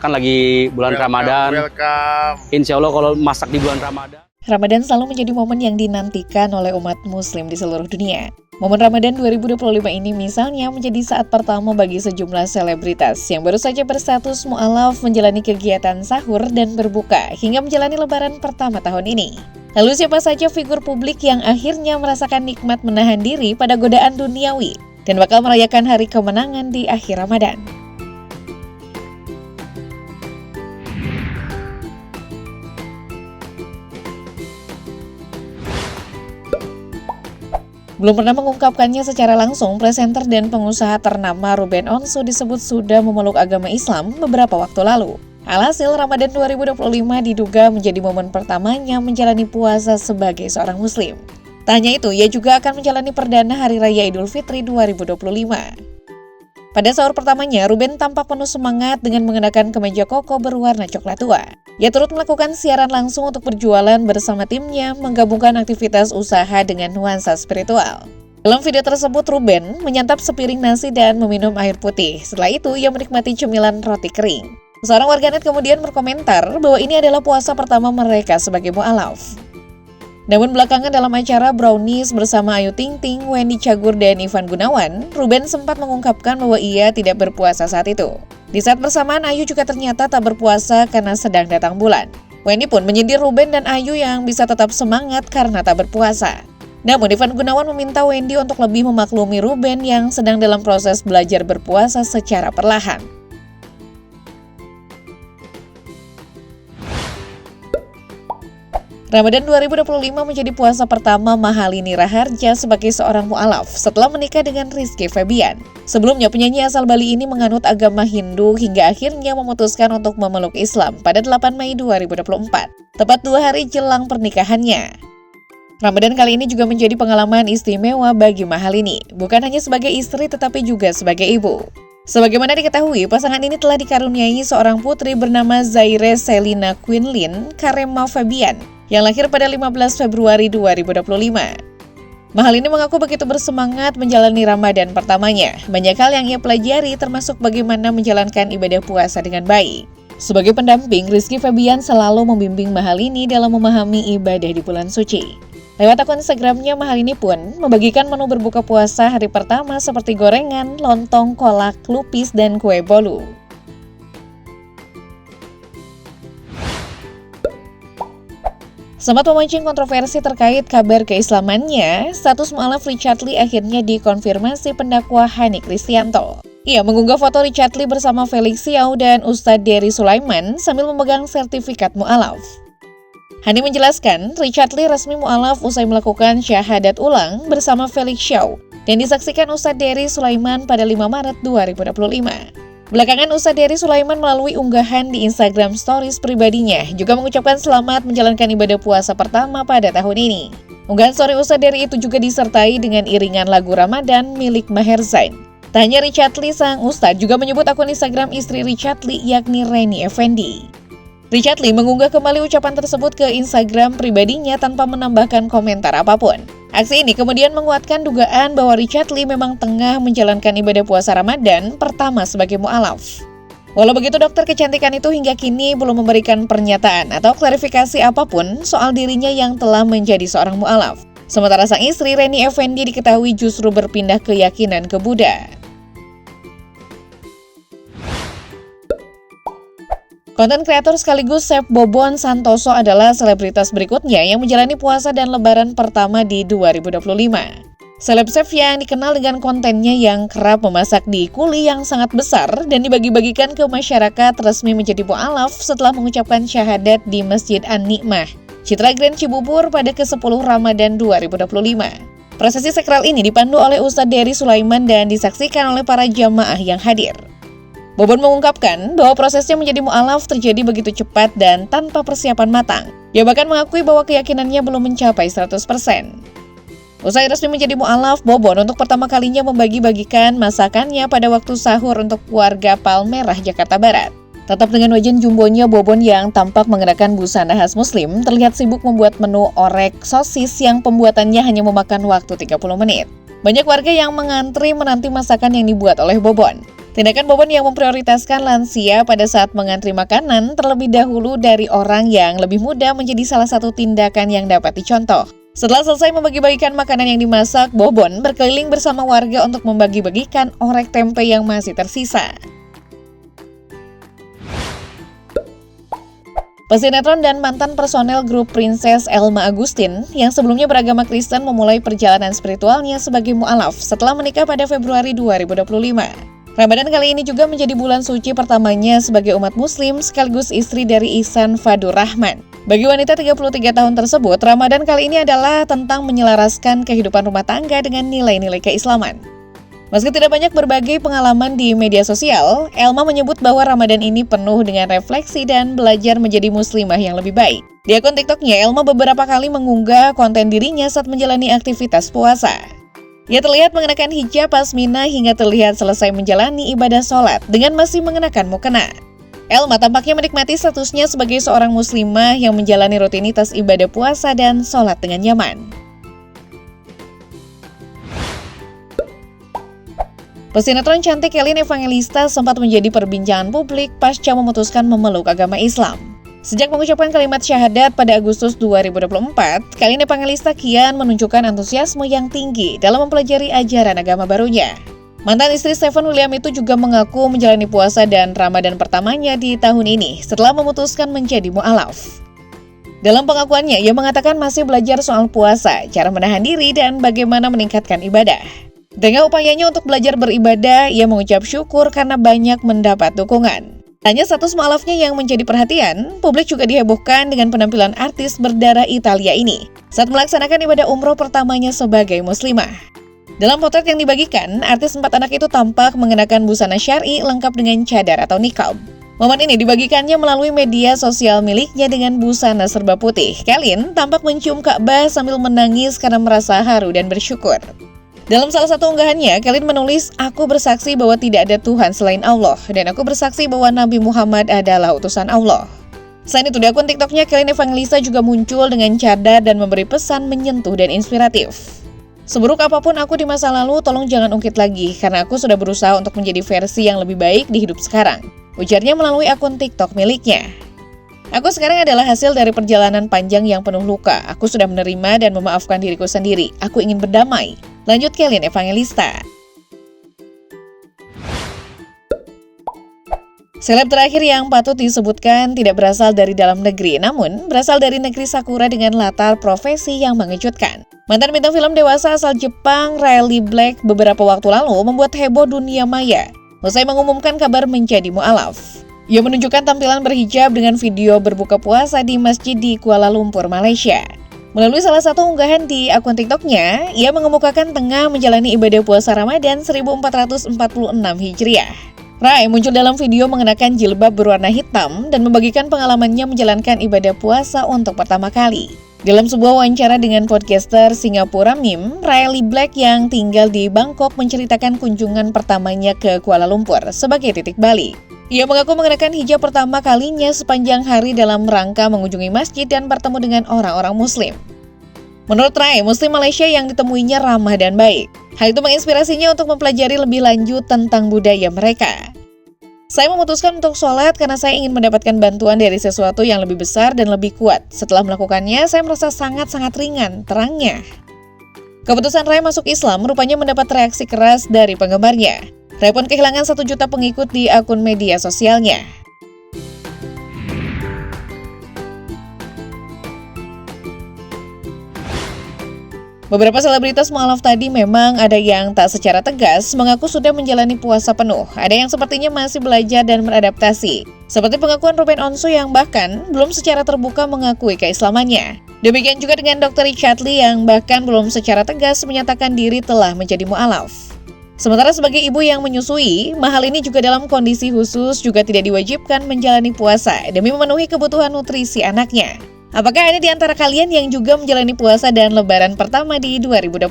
kan lagi bulan Ramadan. Insya Allah kalau masak di bulan Ramadan. Ramadan selalu menjadi momen yang dinantikan oleh umat muslim di seluruh dunia. Momen Ramadan 2025 ini misalnya menjadi saat pertama bagi sejumlah selebritas yang baru saja berstatus mu'alaf menjalani kegiatan sahur dan berbuka hingga menjalani lebaran pertama tahun ini. Lalu siapa saja figur publik yang akhirnya merasakan nikmat menahan diri pada godaan duniawi dan bakal merayakan hari kemenangan di akhir Ramadan? Belum pernah mengungkapkannya secara langsung, presenter dan pengusaha ternama Ruben Onsu disebut sudah memeluk agama Islam beberapa waktu lalu. Alhasil, Ramadan 2025 diduga menjadi momen pertamanya menjalani puasa sebagai seorang muslim. Tak hanya itu, ia juga akan menjalani perdana Hari Raya Idul Fitri 2025. Pada sahur pertamanya, Ruben tampak penuh semangat dengan mengenakan kemeja koko berwarna coklat tua. Ia turut melakukan siaran langsung untuk berjualan bersama timnya, menggabungkan aktivitas usaha dengan nuansa spiritual. Dalam video tersebut, Ruben menyantap sepiring nasi dan meminum air putih. Setelah itu, ia menikmati cemilan roti kering. Seorang warganet kemudian berkomentar bahwa ini adalah puasa pertama mereka sebagai mu'alaf. Namun belakangan dalam acara Brownies bersama Ayu Ting Ting, Wendy Cagur, dan Ivan Gunawan, Ruben sempat mengungkapkan bahwa ia tidak berpuasa saat itu. Di saat bersamaan, Ayu juga ternyata tak berpuasa karena sedang datang bulan. Wendy pun menyindir Ruben dan Ayu yang bisa tetap semangat karena tak berpuasa. Namun Ivan Gunawan meminta Wendy untuk lebih memaklumi Ruben yang sedang dalam proses belajar berpuasa secara perlahan. Ramadan 2025 menjadi puasa pertama Mahalini Raharja sebagai seorang mu'alaf setelah menikah dengan Rizky Febian. Sebelumnya, penyanyi asal Bali ini menganut agama Hindu hingga akhirnya memutuskan untuk memeluk Islam pada 8 Mei 2024, tepat 2 hari jelang pernikahannya. Ramadan kali ini juga menjadi pengalaman istimewa bagi Mahalini, bukan hanya sebagai istri tetapi juga sebagai ibu. Sebagaimana diketahui, pasangan ini telah dikaruniai seorang putri bernama Zaire Selina Quinlin Karema Febian yang lahir pada 15 Februari 2025. Mahalini mengaku begitu bersemangat menjalani Ramadan pertamanya. Banyak hal yang ia pelajari termasuk bagaimana menjalankan ibadah puasa dengan baik. Sebagai pendamping, Rizky Febian selalu membimbing Mahalini dalam memahami ibadah di bulan suci. Lewat akun Instagramnya, Mahalini pun membagikan menu berbuka puasa hari pertama seperti gorengan, lontong, kolak, lupis, dan kue bolu. Sempat memancing kontroversi terkait kabar keislamannya, status mu'alaf Richard Lee akhirnya dikonfirmasi pendakwa Hani Kristianto. Ia mengunggah foto Richard Lee bersama Felix Xiao dan Ustadz Dery Sulaiman sambil memegang sertifikat mu'alaf. Hani menjelaskan, Richard Lee resmi mu'alaf usai melakukan syahadat ulang bersama Felix Xiao dan disaksikan Ustadz Dery Sulaiman pada 5 Maret 2025. Belakangan, Ustadz Dery Sulaiman melalui unggahan di Instagram Stories pribadinya juga mengucapkan selamat menjalankan ibadah puasa pertama pada tahun ini. Unggahan story Ustadz Dery itu juga disertai dengan iringan lagu Ramadan milik Maher Zain. Tak hanya Richard Lee, sang Ustadz juga menyebut akun Instagram istri Richard Lee yakni Reni Effendi. Richard Lee mengunggah kembali ucapan tersebut ke Instagram pribadinya tanpa menambahkan komentar apapun. Aksi ini kemudian menguatkan dugaan bahwa Richard Lee memang tengah menjalankan ibadah puasa Ramadan pertama sebagai mu'alaf. Walau begitu, dokter kecantikan itu hingga kini belum memberikan pernyataan atau klarifikasi apapun soal dirinya yang telah menjadi seorang mu'alaf. Sementara sang istri Reni Effendi diketahui justru berpindah keyakinan ke Buddha. Konten kreator sekaligus chef Bobon Santoso adalah selebritas berikutnya yang menjalani puasa dan lebaran pertama di 2025. Seleb chef yang dikenal dengan kontennya yang kerap memasak di kuli yang sangat besar dan dibagi-bagikan ke masyarakat resmi menjadi mu'alaf setelah mengucapkan syahadat di Masjid An-Nikmah, Citra Grand Cibubur pada ke-10 Ramadan 2025. Prosesi sakral ini dipandu oleh Ustadz Dery Sulaiman dan disaksikan oleh para jamaah yang hadir. Bobon mengungkapkan bahwa prosesnya menjadi mu'alaf terjadi begitu cepat dan tanpa persiapan matang. Ia bahkan mengakui bahwa keyakinannya belum mencapai 100%. Usai resmi menjadi mu'alaf, Bobon untuk pertama kalinya membagi-bagikan masakannya pada waktu sahur untuk warga Palmerah, Jakarta Barat. Tetap dengan wajan jumbonya, Bobon yang tampak mengenakan busana khas muslim terlihat sibuk membuat menu orek sosis yang pembuatannya hanya memakan waktu 30 menit. Banyak warga yang mengantri menanti masakan yang dibuat oleh Bobon. Tindakan Bobon yang memprioritaskan lansia pada saat mengantri makanan terlebih dahulu dari orang yang lebih muda menjadi salah satu tindakan yang dapat dicontoh. Setelah selesai membagi-bagikan makanan yang dimasak, Bobon berkeliling bersama warga untuk membagi-bagikan orek tempe yang masih tersisa. Pesinetron dan mantan personel grup Princess Elma Agustin yang sebelumnya beragama Kristen memulai perjalanan spiritualnya sebagai mu'alaf setelah menikah pada Februari 2025. Ramadan kali ini juga menjadi bulan suci pertamanya sebagai umat muslim sekaligus istri dari Ihsan Fadur Rahman. Bagi wanita 33 tahun tersebut, Ramadan kali ini adalah tentang menyelaraskan kehidupan rumah tangga dengan nilai-nilai keislaman. Meski tidak banyak berbagai pengalaman di media sosial, Elma menyebut bahwa Ramadan ini penuh dengan refleksi dan belajar menjadi muslimah yang lebih baik. Di akun TikToknya, Elma beberapa kali mengunggah konten dirinya saat menjalani aktivitas puasa. Ia terlihat mengenakan hijab pasmina hingga terlihat selesai menjalani ibadah sholat dengan masih mengenakan mukena. Elma tampaknya menikmati statusnya sebagai seorang muslimah yang menjalani rutinitas ibadah puasa dan sholat dengan nyaman. Pesinetron cantik Helin Evangelista sempat menjadi perbincangan publik pasca memutuskan memeluk agama Islam. Sejak mengucapkan kalimat syahadat pada Agustus 2024, Helin Evangelista kian menunjukkan antusiasme yang tinggi dalam mempelajari ajaran agama barunya. Mantan istri Stephen William itu juga mengaku menjalani puasa dan Ramadan pertamanya di tahun ini setelah memutuskan menjadi mu'alaf. Dalam pengakuannya, ia mengatakan masih belajar soal puasa, cara menahan diri, dan bagaimana meningkatkan ibadah. Dengan upayanya untuk belajar beribadah, ia mengucap syukur karena banyak mendapat dukungan. Hanya status mu'alafnya yang menjadi perhatian, publik juga dihebohkan dengan penampilan artis berdarah Italia ini saat melaksanakan ibadah umroh pertamanya sebagai muslimah. Dalam potret yang dibagikan, artis 4 anak itu tampak mengenakan busana syar'i lengkap dengan cadar atau niqab. Momen ini dibagikannya melalui media sosial miliknya dengan busana serba putih. Helin tampak mencium Ka'bah sambil menangis karena merasa haru dan bersyukur. Dalam salah satu unggahannya, Helin menulis, "Aku bersaksi bahwa tidak ada Tuhan selain Allah, dan aku bersaksi bahwa Nabi Muhammad adalah utusan Allah." Selain itu, di akun TikToknya, Helin Evangelista juga muncul dengan cadar dan memberi pesan menyentuh dan inspiratif. "Seburuk apapun aku di masa lalu, tolong jangan ungkit lagi, karena aku sudah berusaha untuk menjadi versi yang lebih baik di hidup sekarang," ujarnya melalui akun TikTok miliknya. "Aku sekarang adalah hasil dari perjalanan panjang yang penuh luka. Aku sudah menerima dan memaafkan diriku sendiri. Aku ingin berdamai," lanjut Helin Evangelista. Seleb terakhir yang patut disebutkan tidak berasal dari dalam negeri, namun berasal dari negeri Sakura dengan latar profesi yang mengejutkan. Mantan bintang film dewasa asal Jepang, Riley Black, beberapa waktu lalu membuat heboh dunia maya usai mengumumkan kabar menjadi mu'alaf. Ia menunjukkan tampilan berhijab dengan video berbuka puasa di masjid di Kuala Lumpur, Malaysia. Melalui salah satu unggahan di akun TikToknya, ia mengemukakan tengah menjalani ibadah puasa Ramadan 1446 Hijriah. Rai muncul dalam video mengenakan jilbab berwarna hitam dan membagikan pengalamannya menjalankan ibadah puasa untuk pertama kali. Dalam sebuah wawancara dengan podcaster Singapura Meme, Riley Black yang tinggal di Bangkok menceritakan kunjungan pertamanya ke Kuala Lumpur sebagai titik balik. Ia mengaku mengenakan hijab pertama kalinya sepanjang hari dalam rangka mengunjungi masjid dan bertemu dengan orang-orang muslim. Menurut Rai, muslim Malaysia yang ditemuinya ramah dan baik. Hal itu menginspirasinya untuk mempelajari lebih lanjut tentang budaya mereka. "Saya memutuskan untuk sholat karena saya ingin mendapatkan bantuan dari sesuatu yang lebih besar dan lebih kuat. Setelah melakukannya, saya merasa sangat-sangat ringan," terangnya. Keputusan Rai masuk Islam rupanya mendapat reaksi keras dari penggemarnya. Rai pun kehilangan 1 juta pengikut di akun media sosialnya. Beberapa selebritas mu'alaf tadi memang ada yang tak secara tegas mengaku sudah menjalani puasa penuh. Ada yang sepertinya masih belajar dan beradaptasi. Seperti pengakuan Ruben Onsu yang bahkan belum secara terbuka mengakui keislamannya. Demikian juga dengan Dr. Richard Lee yang bahkan belum secara tegas menyatakan diri telah menjadi mu'alaf. Sementara sebagai ibu yang menyusui, mahal ini juga dalam kondisi khusus juga tidak diwajibkan menjalani puasa demi memenuhi kebutuhan nutrisi anaknya. Apakah ada di antara kalian yang juga menjalani puasa dan lebaran pertama di 2025?